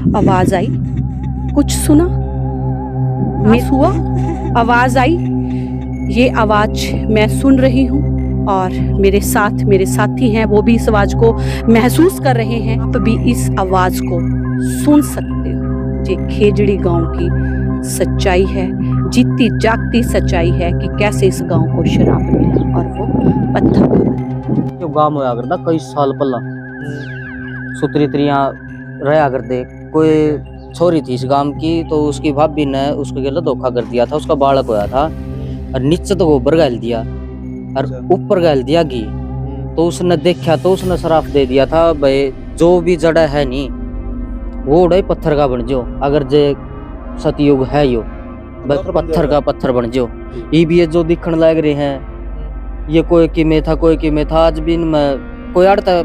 आवाज आई, कुछ सुना, मिस हुआ, आवाज आई। ये आवाज मैं सुन रही हूँ और मेरे साथ मेरे साथी हैं, वो भी इस आवाज को महसूस कर रहे हैं। आप भी इस आवाज को सुन सकते हो। ये खेजड़ी गांव की सच्चाई है, जीती जागती सच्चाई है कि कैसे इस गांव को शराब मिला और वो पत्थर का बना। जो गांव होया करता कई साल पहला सुतरी तरिया रहा करते। कोई छोरी थी इस गांव की, तो उसकी भाभी ने उसके गले धोखा कर दिया था। उसका बालक होया था और नीचे तो गोबर गाल दिया और ऊपर गाल दिया घी। तो उसने देखा तो उसने शराप दे दिया था, भाई जो भी जड़ा है नी वो उड़े पत्थर का बन जो। अगर जे सतयुग है यो पत्थर का पत्थर बन जो। ये भी जो दिखने लग रहे हैं, ये कोई की में था कोई की में था। आज भी इनमें कोई अड़ता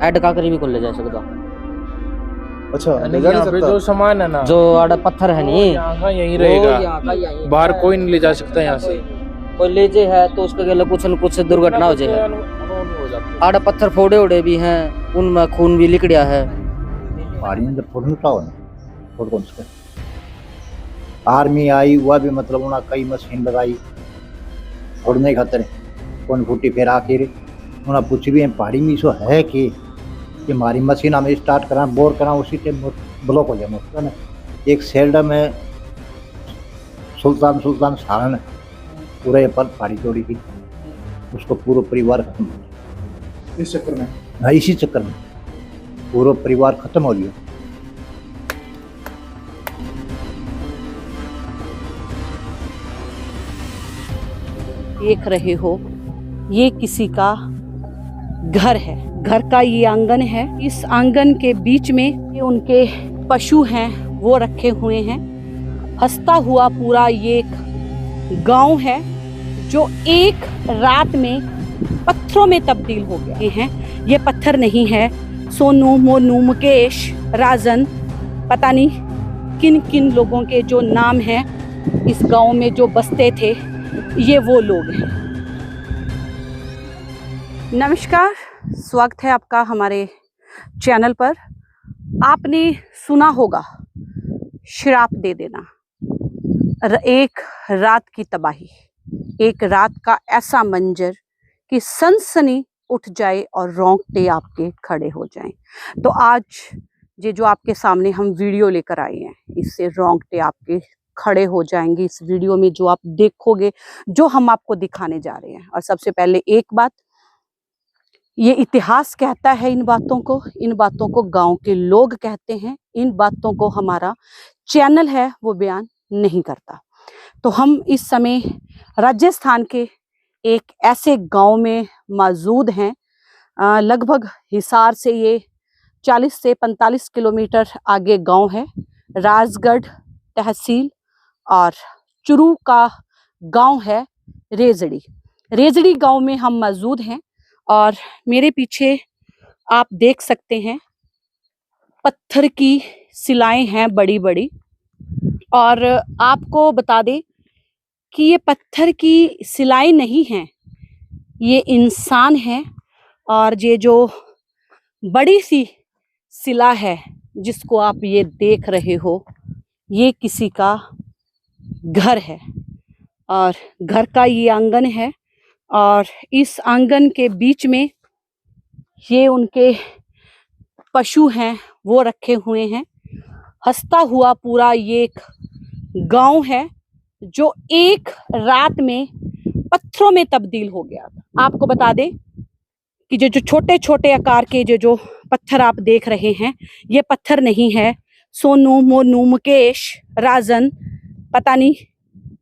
ऐड का करी भी को ले जा सकता। अच्छा, ले जा नहीं सकता। जो सामान है ना, जो आड़ा पत्थर है नी, यहाँ का यहीं रहेगा, बाहर कोई नहीं ले जा सकता यहाँ से। कोई ले जे है तो उसके गले कुछ न कुछ दुर्घटना हो जाए। आड़ा पत्थर फोड़े उड़े भी हैं, उनमें खून भी लिकड़िया है। पहाड़ी में फोड़ने का होना फोड़ कौन सा आर्मी आई हुआ भी, मतलब उन्होंने कई मशीन लगाई फोड़ने खातर। कौन फूटी फिर आखिर उन्होंने पूछ भी पहाड़ी में सो है कि हमारी मशीन हमें स्टार्ट करा बोर करा उसी टाइम ब्लॉक हो जाए। एक सेल्डा में सुल्तान सारण पूरे पर पहाड़ी तोड़ी थी, उसको पूरा परिवार खत्म हो गया इस चक्कर में। हाँ, इसी चक्कर में पूरा परिवार खत्म हो गया। देख रहे हो, ये किसी का घर है, घर का ये आंगन है। इस आंगन के बीच में उनके पशु हैं वो रखे हुए हैं। हंसता हुआ पूरा ये एक गांव है जो एक रात में पत्थरों में तब्दील हो गए हैं। ये पत्थर नहीं है, सोनू मोनू मुकेश राजन, पता नहीं किन किन लोगों के जो नाम हैं इस गांव में जो बसते थे, ये वो लोग हैं। नमस्कार, स्वागत है आपका हमारे चैनल पर। आपने सुना होगा श्राप दे देना, एक रात की तबाही, एक रात का ऐसा मंजर कि सनसनी उठ जाए और रोंगटे आपके खड़े हो जाएं। तो आज ये जो आपके सामने हम वीडियो लेकर आए हैं, इससे रोंगटे आपके खड़े हो जाएंगे। इस वीडियो में जो आप देखोगे, जो हम आपको दिखाने जा रहे हैं। और सबसे पहले एक बात, ये इतिहास कहता है इन बातों को गांव के लोग कहते हैं, इन बातों को हमारा चैनल है वो बयान नहीं करता। तो हम इस समय राजस्थान के एक ऐसे गांव में मौजूद हैं, लगभग हिसार से ये 40 से 45 किलोमीटर आगे गांव है। राजगढ़ तहसील और चुरू का गांव है रेजड़ी गांव में हम मौजूद हैं। और मेरे पीछे आप देख सकते हैं पत्थर की शिलाएं हैं बड़ी बड़ी। और आपको बता दें कि ये पत्थर की शिलाएं नहीं हैं, ये इंसान है। और ये जो बड़ी सी शिला है जिसको आप ये देख रहे हो, ये किसी का घर है और घर का ये आंगन है। और इस आंगन के बीच में ये उनके पशु हैं वो रखे हुए हैं। हंसता हुआ पूरा ये एक गांव है जो एक रात में पत्थरों में तब्दील हो गया। आपको बता दें कि जो छोटे छोटे आकार के जो पत्थर आप देख रहे हैं, ये पत्थर नहीं है। सोनू मोनू मुकेश राजन, पता नहीं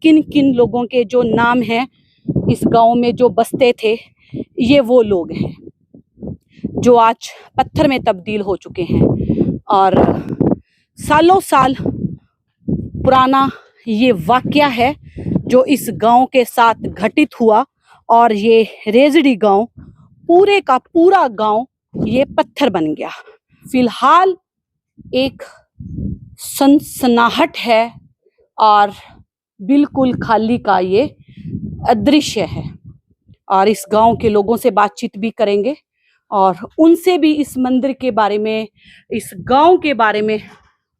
किन किन लोगों के जो नाम हैं इस गांव में जो बसते थे, ये वो लोग हैं जो आज पत्थर में तब्दील हो चुके हैं। और सालों साल पुराना ये वाकया है जो इस गांव के साथ घटित हुआ। और ये रेजड़ी गांव, पूरे का पूरा गांव ये पत्थर बन गया। फिलहाल एक सनसनाहट है और बिल्कुल खाली का ये दृश्य है। और इस गांव के लोगों से बातचीत भी करेंगे और उनसे भी इस मंदिर के बारे में, इस गांव के बारे में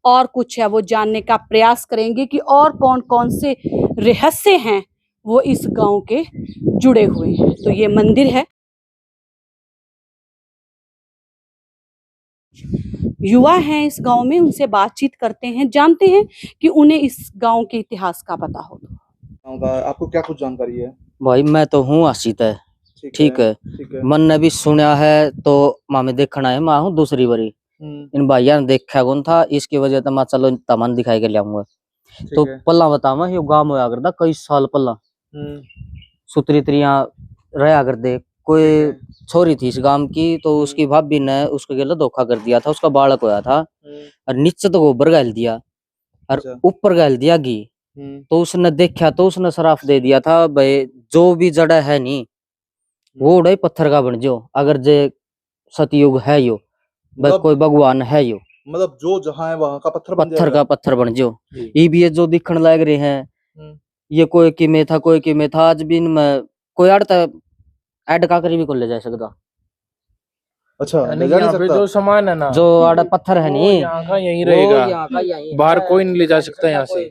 और कुछ है वो जानने का प्रयास करेंगे कि और कौन कौन से रहस्य हैं वो इस गांव के जुड़े हुए हैं। तो ये मंदिर है। युवा हैं इस गांव में, उनसे बातचीत करते हैं, जानते हैं कि उन्हें इस गांव के इतिहास का पता हो। गाँव का आपको क्या कुछ जानकारी है? भाई मैं तो हूँ आशित है, ठीक है। ठीक है। मन ने भी सुना है तो मामे देखना है, मैं हूँ दूसरी बारी। इन भाइया ने देखा कौन था, इसकी वजह से मैं चलो तमन दिखाई के लियाऊंगा। तो पल्ला बतावा यो गांव होया करता कई साल पल्ला सुतरी त्रिया रहा करते। कोई छोरी थी इस गांव की, तो उसकी भाभी ने उसके गले धोखा कर दिया था, उसका बालक होया था। और नीचे तो गोबर गाल दिया और ऊपर गाल दिया घी। तो उसने देखा तो उसने शराफ दे दिया था, भाई जो भी जड़ा है नी वो उड़े पत्थर का बन जो, अगर जे सतयुग है यो, कोई भगवान है यो, मतलब जो जहाँ है वहाँ का पत्थर बन जो। ये भी जो दिखने लग रहे हैं ये कोई किमे था कोई किमे था, आज भी इनमें कोई अड़ता ऐड का करी भी को ले जा सकता। अच्छा, ले नहीं, जा नहीं यहाँ पे सकता। जो सामान है ना, जो आड़ा पत्थर है वो नी यहाँ का यहीं रहेगा, यहाँ का यहीं बाहर है। कोई नहीं ले जा सकता यहाँ से।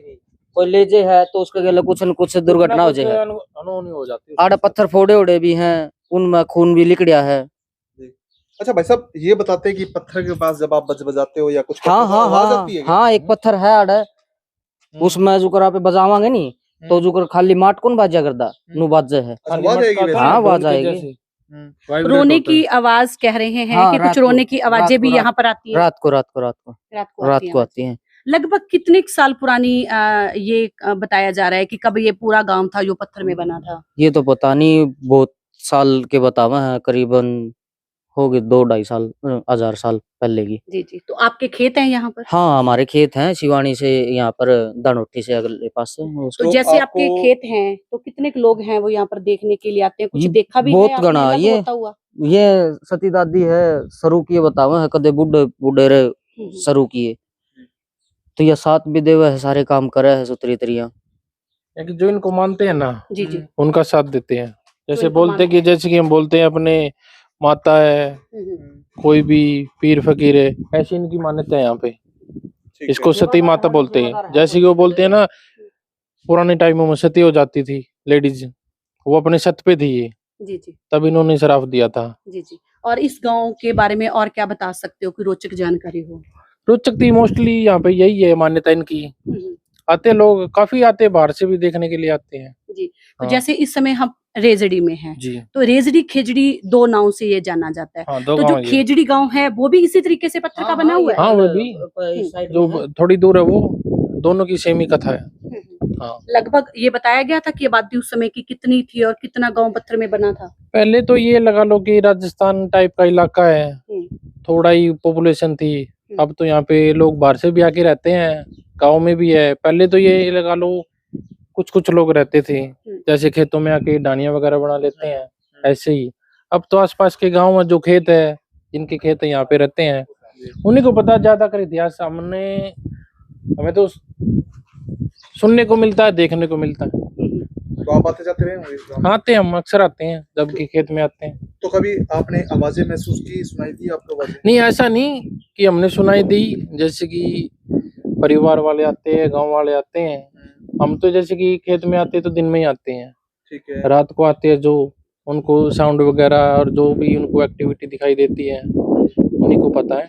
कोई ले जे है तो उसके गले कुछ न कुछ दुर्घटना हो जाए। अनहोनी हो जाती है। आड़ा पत्थर फोड़े उड़े भी हैं, उनमें खून भी लिकड़िया है। अच्छा भाई साहब, ये बताते हैं कि पत्थर के पास जब आप बजाते हो या कुछ करते हाँ हो तो हाँ आवाज हाँ आती है क्या? हाँ, एक पत्थर है आड़े, उसमें जुकर आप बजावांगे नी तो जुकर खाली माट कौन बाजा करदा नु बाजे है। अच्छा, आवाज आएगी वैसे? हाँ, आवाज आएगी। रोने की आवाज कह रहे हैं हाँ, कि कुछ रोने की आवाजें भी यहाँ पर आती है। रात को रात को आती हैं। लगभग कितने साल पुरानी ये बताया जा रहा है कि कब ये पूरा गांव था जो पत्थर में बना था? ये तो पता नहीं, बहुत साल के बतावा है, करीबन हो गए 2-2.5 साल 1000 साल पहले की। जी जी। तो आपके खेत हैं यहाँ पर? हाँ, हमारे खेत हैं शिवानी से यहाँ पर दानोट्टी से अगले पास से। तो जैसे आपके खेत हैं तो कितने लोग हैं वो यहाँ पर देखने के लिए आते हैं? कुछ देखा भी है बहुत आपने गणा अलग ये होता हुआ? ये सती दादी है सरू की बतावा है, कदे बुढ़े बुढ़े रे सरू की। तो ये साथ भी देवे है, सारे काम करे है सुतरी तरिया। एक जो इनको मानते हैं ना, जी जी। उनका साथ देते हैं। जैसे इनको बोलते कि जैसे कि हम बोलते हैं अपने माता है, कोई भी पीर फकीर है, ऐसी इनकी मान्यता है यहाँ पे। इसको सती माता बोलते हैं। जैसे कि वो बोलते हैं ना, पुराने टाइमों में सती हो जाती थी लेडीज, वो अपने छत पे थी ये, जी जी तब इन्होंने शराफ दिया था। जी जी। और इस गांव के बारे में और क्या बता सकते हो कि रोचक जानकारी हो? रोचक थी मोस्टली यहाँ पे यही है मान्यता इनकी। आते लोग काफी आते हैं, बाहर से भी देखने के लिए आते हैं जी। तो हाँ। जैसे इस समय हम रेजड़ी में हैं, जी। तो रेजड़ी खेजड़ी 2 नाव से ये जाना जाता है। हाँ, दो तो गाँव जो है ये। खेजड़ी गांव है वो भी इसी तरीके से पत्थर का बना हुआ है? हाँ, वो भी जो थोड़ी दूर है वो दोनों की सेम ही कथा है। हाँ। लगभग ये बताया गया था कि आबादी उस समय की कितनी थी और कितना गांव पत्थर में बना था? पहले तो ये लगा लो कि राजस्थान टाइप का इलाका है, थोड़ा ही पॉपुलेशन थी। अब तो यहाँ पे लोग बाहर से भी आके रहते हैं, गांव में भी है। पहले तो ये लगा लो कुछ कुछ लोग रहते थे, जैसे खेतों में आके डानियां वगैरह बना लेते हैं, ऐसे ही। अब तो आसपास के गांव में जो खेत है, जिनके खेत है यहाँ पे रहते हैं, उन्हीं को पता ज्यादा कर इतिहास। सामने हमें तो सुनने को मिलता है, देखने को मिलता है। तो आप आते जाते रहे होंगे इस गाँव में? आते हैं, हम अक्सर आते हैं जब कि खेत में आते हैं। तो कभी आपने आवाजें महसूस की, सुनाई दी आपको आवाजें? नहीं, ऐसा नहीं कि हमने सुनाई दी। जैसे कि परिवार वाले आते हैं, गांव वाले आते हैं, हम तो जैसे कि खेत में आते हैं तो दिन में ही आते हैं। ठीक है। रात को आते हैं, जो उनको साउंड वगैरह और जो भी उनको एक्टिविटी दिखाई देती है उन्हीं को पता है।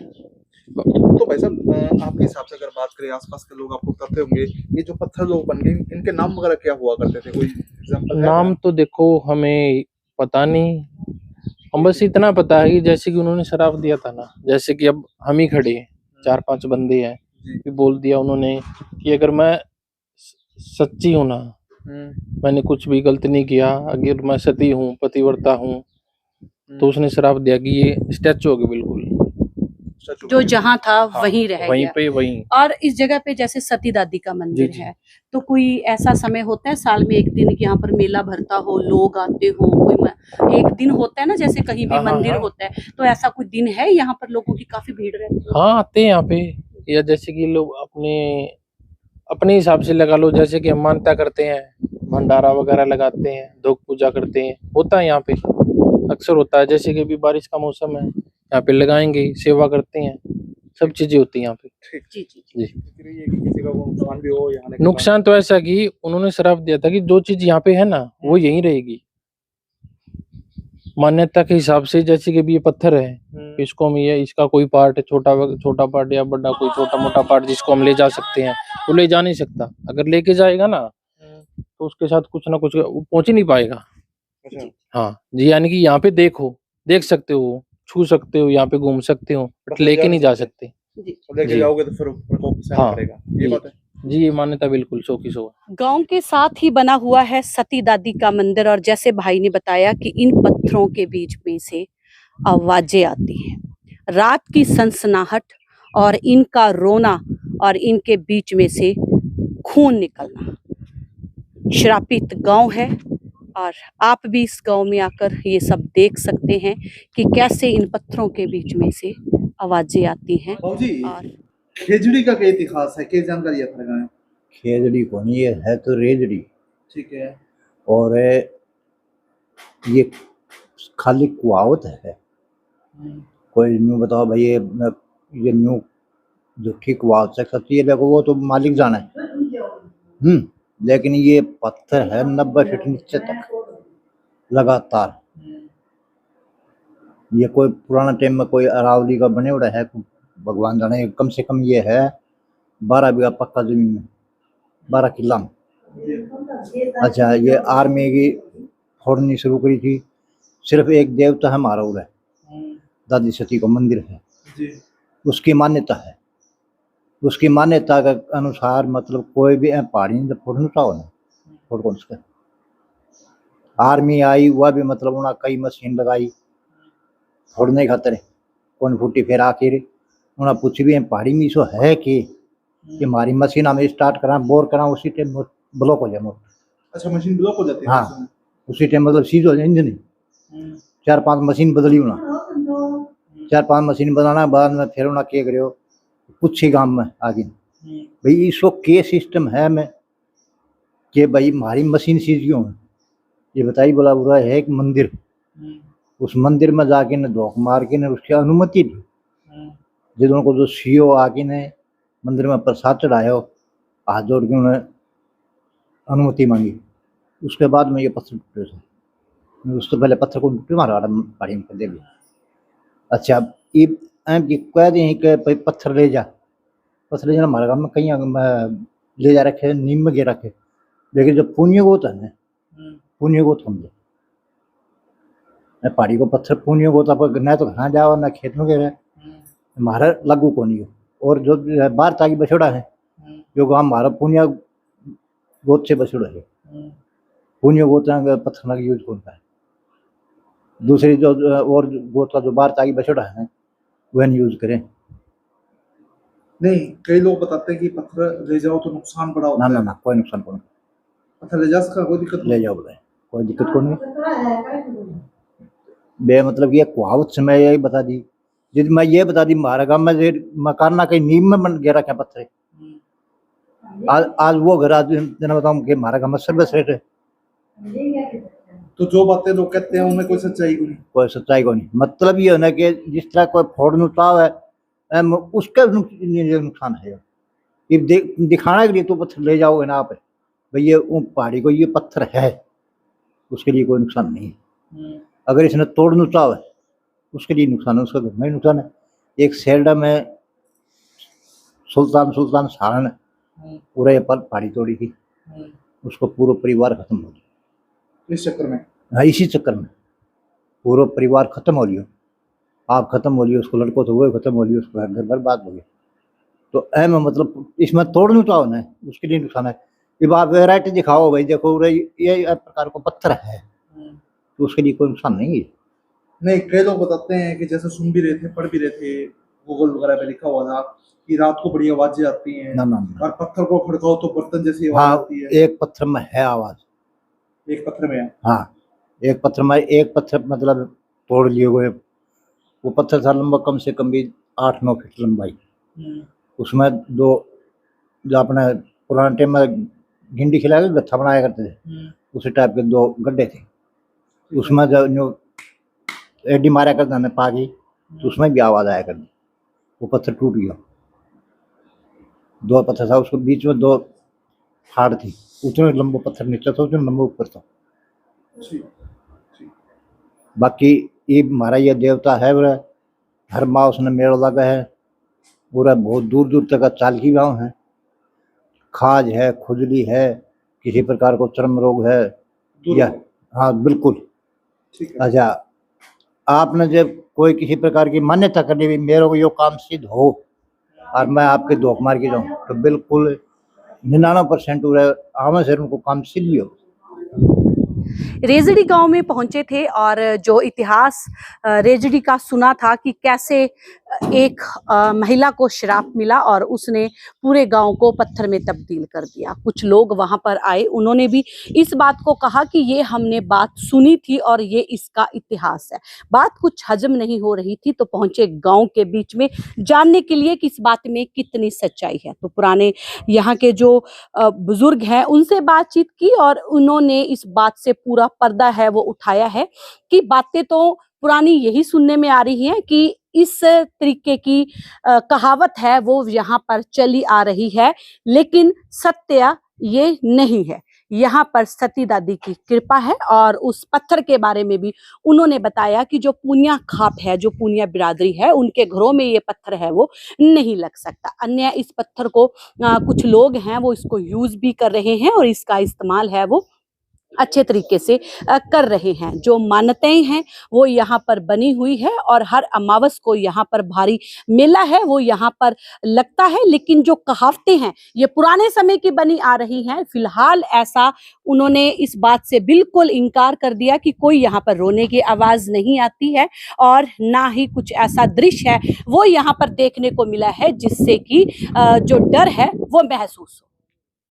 तो भाई साहब, आपके हिसाब से अगर बात करें, आसपास के लोग आपको बताते होंगे ये जो पत्थर लोग बन गए, इनके नाम वगैरह क्या हुआ करते थे? कोई एग्जांपल है? नाम तो देखो हमें पता नहीं, हम बस इतना पता है कि जैसे कि उन्होंने शराब दिया था ना, जैसे कि अब हम ही खड़े 4-5 बंदे हैं, भी बोल दिया उन्होंने कि अगर मैं सच्ची हूँ ना, मैंने कुछ भी गलत नहीं किया, अगर मैं सती हूँ, पतिव्रता हूँ, तो उसने शराब दिया कि ये स्टैचू होगी बिल्कुल, जो जहाँ था हाँ, वहीं रह वहीं गया। पे वहीं। और इस जगह पे जैसे सती दादी का मंदिर जी, जी। है, तो कोई ऐसा समय होता है साल में एक दिन कि यहाँ पर मेला भरता हो, लोग आते हो, एक दिन होता है ना जैसे कहीं भी हाँ, हाँ, मंदिर हाँ। होता है, तो ऐसा कोई दिन है यहाँ पर लोगों की काफी भीड़ रहती है? हाँ, आते हैं यहाँ पे। या जैसे कि लोग अपने हिसाब से लगा लो, जैसे कि हम मानता करते हैं, भंडारा वगैरह लगाते हैं, धूप पूजा करते हैं, होता है यहाँ पे, अक्सर होता है। जैसे कि अभी बारिश का मौसम है, यहाँ पे लगाएंगे, सेवा करते हैं, सब चीजें होती हैं यहाँ पे। ठीक। जी जी जी। फिर ये कि किसी का वो नुकसान भी हो यहाँ आने के नुकसान तो ऐसा कि उन्होंने श्राप दिया था कि जो चीज यहाँ पे है ना वो यहीं रहेगी, मान्यता के हिसाब से। जैसे कि भी ये पत्थर है, बाद। इसको हम ये इसका कोई पार्ट छोटा पार्ट या बड़ा कोई छोटा मोटा पार्ट जिसको हम ले जा सकते हैं, वो ले जा नहीं सकता। अगर लेके जाएगा ना तो उसके साथ कुछ ना कुछ वो पहुंच ही नहीं पाएगा। अच्छा। हाँ जी, यानी कि यहाँ पे देख सकते हो, छू सकते हो, यहाँ पे घूम सकते हो, बट लेके नहीं जा सकते। जी और लेके जी। जाओगे तो फिर प्रकोप सहना हाँ, पड़ेगा, ये जी। बात है। जी, ये मान्यता बिल्कुल 100 की 100 है। गांव के साथ ही बना हुआ है सती दादी का मंदिर, और जैसे भाई ने बताया कि इन पत्थरों के बीच में से आवाजें आती हैं, रात की सनसनाहट और इनका रोना और इनके बीच में से खून निकलना। श्रापित गांव है और आप भी इस गांव में आकर ये सब देख सकते हैं कि कैसे इन पत्थरों के बीच में से आवाजें आती हैं। बाबूजी, और खेजड़ी का क्या इतिहास है, क्या जानकारी है अपने गाँव? खेजड़ी को नहीं, ये है तो रेजड़ी। ठीक है। और ये खाली कुआवत है। कोई न्यू बताओ भाई, ये न्यू जो ठीक कुआवत है सच्ची है, देखो वो तो मालिक जाना है। लेकिन ये पत्थर है 90 फीट नीचे तक लगातार। ये कोई पुराना टाइम में कोई अरावली का बने हुआ है, भगवान जाने। कम से कम ये है 12 बीघा पक्का जमीन में, 12 किला में। अच्छा, ये आर्मी की फोड़नी शुरू करी थी। सिर्फ एक देवता है हमारा उधर, दादी सती को मंदिर है जी। उसकी मान्यता है। उसकी मान्यता के अनुसार मतलब कोई भी पहाड़ी में फोड़ना चाहो ना, फोड़ कौन सा आर्मी आई, वह भी मतलब उन्हें कई मशीन लगाई फोड़ने खातर। कौन फूटी फिर आखिर उन्हें पूछ भी पहाड़ी में इसो है कि हमारी मशीन हमें स्टार्ट करा बोर करा, उसी टाइम ब्लॉक हो जाए। अच्छा, मशीन ब्लॉक हो जाती है? हाँ, उसी टाइम मतलब सीज हो जाए इंजन। 4-5 मशीन बदली होना, 4-5 मशीन बनाना बाद में फिर उन्हें क्या करो कुछ ही गांव में आगे भाई इसको के सिस्टम है में कि भाई हमारी मशीन सीज क्यों है ये बताइए। बोला बुरा है एक मंदिर, उस मंदिर में जाके ने धोख मार के ने उसकी अनुमति दी। जिन को जो सीओ आके ने मंदिर में प्रसाद चढ़ाया, हाथ जोड़ के उन्हें अनुमति मांगी, उसके बाद में ये पत्थर टूटे थे। उससे पहले पत्थर को टूटे मारा पहाड़ी में दे। अच्छा, ये कह दें कि भाई पत्थर ले जा हमारे गाँव में कहीं ले जा रखे नीम में गिर रखे। लेकिन जब पुण्य गोत है ना, पुण्य गोत समझे पहाड़ी को पत्थर पुण्य गोत आप न तो घर जाओ ना खेत में गिरे, हमारा लागू को नहीं हो। और जो बाहर ताकि बछड़ा है जो गाँव हमारा पुण्य गोत से बछड़ा है, पुण्य गोत पत्थर ना यूज होता है। दूसरी जो और गोत का जो बाहर ताकि बछड़ा है वह नहीं यूज करें। नहीं, कई लोग बताते हैं कि पत्थर ले जाओ तो नुकसान बड़ा होता ना है। ना कोई नुकसान को नहीं, पत्थर ले जा सकता, कोई दिक्कत ले नहीं। जाओ बोले कोई दिक्कत को नहीं। बे मतलब ये कुहावत से मैं यही बता दी। जिद मैं ये बता दी हमारे गाँव में मकान ना कहीं नीम में बन गिरा क्या पत्थर। आज वो घर आज जना बताऊँ कि हमारा गाँव में सर्विस रेट है। तो जो बातें लोग कहते हैं उनमें कोई सच्चाई को नहीं। कोई सच्चाई को नहीं। मतलब ये होना कि जिस तरह कोई फोड़ नुकसान है उसका नुकसान है। ये दिखाने के लिए तो पत्थर ले जाओगे ना आप भाई ये पहाड़ी को ये पत्थर है, उसके लिए कोई नुकसान नहीं है। अगर इसने तोड़ नुकसान है उसके लिए नुकसान है, उसका घर में नुकसान है। एक सेल्डा में सुल्तान सारण पूरा पर पहाड़ी तोड़ी थी, उसको पूरा परिवार खत्म हो गया इस चक्कर में। हाँ, इसी चक्कर में पूरा परिवार खत्म हो लियो। आप खत्म हो लियो, उसको लड़को तो वो खत्म हो लियो, उसका घर बर्बाद हो गया। तो अहम मतलब इसमें तोड़ना चाहो ना उसके लिए नुकसान है। जब आप वैरायटी दिखाओ भाई देखो ये प्रकार को पत्थर है तो उसके लिए कोई नुकसान नहीं है। नहीं, कई लोग बताते हैं कि जैसे सुन भी रहे थे, पढ़ भी रहे थे, गूगल वगैरह पे लिखा हुआ था कि रात को बड़ी आवाजें आती हैं ना ना ना। और पत्थर को खड़काओ तो बर्तन जैसी आवाज हाँ, आती है। एक पत्थर में है आवाज। एक पत्थर में है। हाँ, एक पत्थर मतलब तोड़ लिए हुए। वो पत्थर था लंबा कम से कम भी 8-9 फीट लंबाई। उसमें दो जो अपने पुराने टाइम में गिंडी खिला के गत्था बनाया करते थे उसी टाइप के 2 गड्ढे थे। उसमें जो एडी मारा करता ना पागी तो उसमें भी आवाज आया करती। वो पत्थर टूट गया। 2 पत्थर था, उसके बीच में 2 फाड़ थी। उतने लंबा पत्थर नीचे था, उतने लंबा ऊपर था। जी जी। बाकी ये हमारा ये देवता है, वह हर माह उसने मेला लगा है। पूरा बहुत दूर दूर तक का चालकी गाँव है। खाज है, खुजली है, किसी प्रकार को चर्म रोग है दूर या, हो। हाँ बिल्कुल। ठीक है। अच्छा, आपने जब कोई किसी प्रकार की मान्यता करनी भी मेरे को यो काम सिद्ध हो और मैं आपके धोख मार के जाऊँ, तो बिल्कुल 99% आम से उनको काम सिद्ध भी हो। रेजड़ी गांव में पहुंचे थे और जो इतिहास रेजड़ी का सुना था कि कैसे एक महिला को श्राप मिला और उसने पूरे गांव को पत्थर में तब्दील कर दिया। कुछ लोग वहां पर आए, उन्होंने भी इस बात को कहा कि ये हमने बात सुनी थी और ये इसका इतिहास है। बात कुछ हजम नहीं हो रही थी तो पहुंचे गांव के बीच में जानने के लिए कि इस बात में कितनी सच्चाई है। तो पुराने यहाँ के जो बुजुर्ग हैं उनसे बातचीत की और उन्होंने इस बात से पूरा पर्दा है वो उठाया है कि बातें तो पुरानी यही सुनने में आ रही है कि इस तरीके की कहावत है वो यहाँ पर चली आ रही है, लेकिन सत्य ये नहीं है। यहाँ पर सती दादी की कृपा है और उस पत्थर के बारे में भी उन्होंने बताया कि जो पूनिया खाप है, जो पूनिया बिरादरी है, उनके घरों में ये पत्थर है वो नहीं लग सकता। अन्य इस पत्थर को कुछ लोग हैं वो इसको यूज भी कर रहे हैं और इसका इस्तेमाल है वो अच्छे तरीके से कर रहे हैं। जो मान्यताएं हैं वो यहाँ पर बनी हुई है और हर अमावस को यहाँ पर भारी मेला है वो यहाँ पर लगता है। लेकिन जो कहावतें हैं ये पुराने समय की बनी आ रही हैं। फिलहाल ऐसा उन्होंने इस बात से बिल्कुल इनकार कर दिया कि कोई यहाँ पर रोने की आवाज नहीं आती है और ना ही कुछ ऐसा दृश्य है वो यहाँ पर देखने को मिला है जिससे कि जो डर है वो महसूस हो।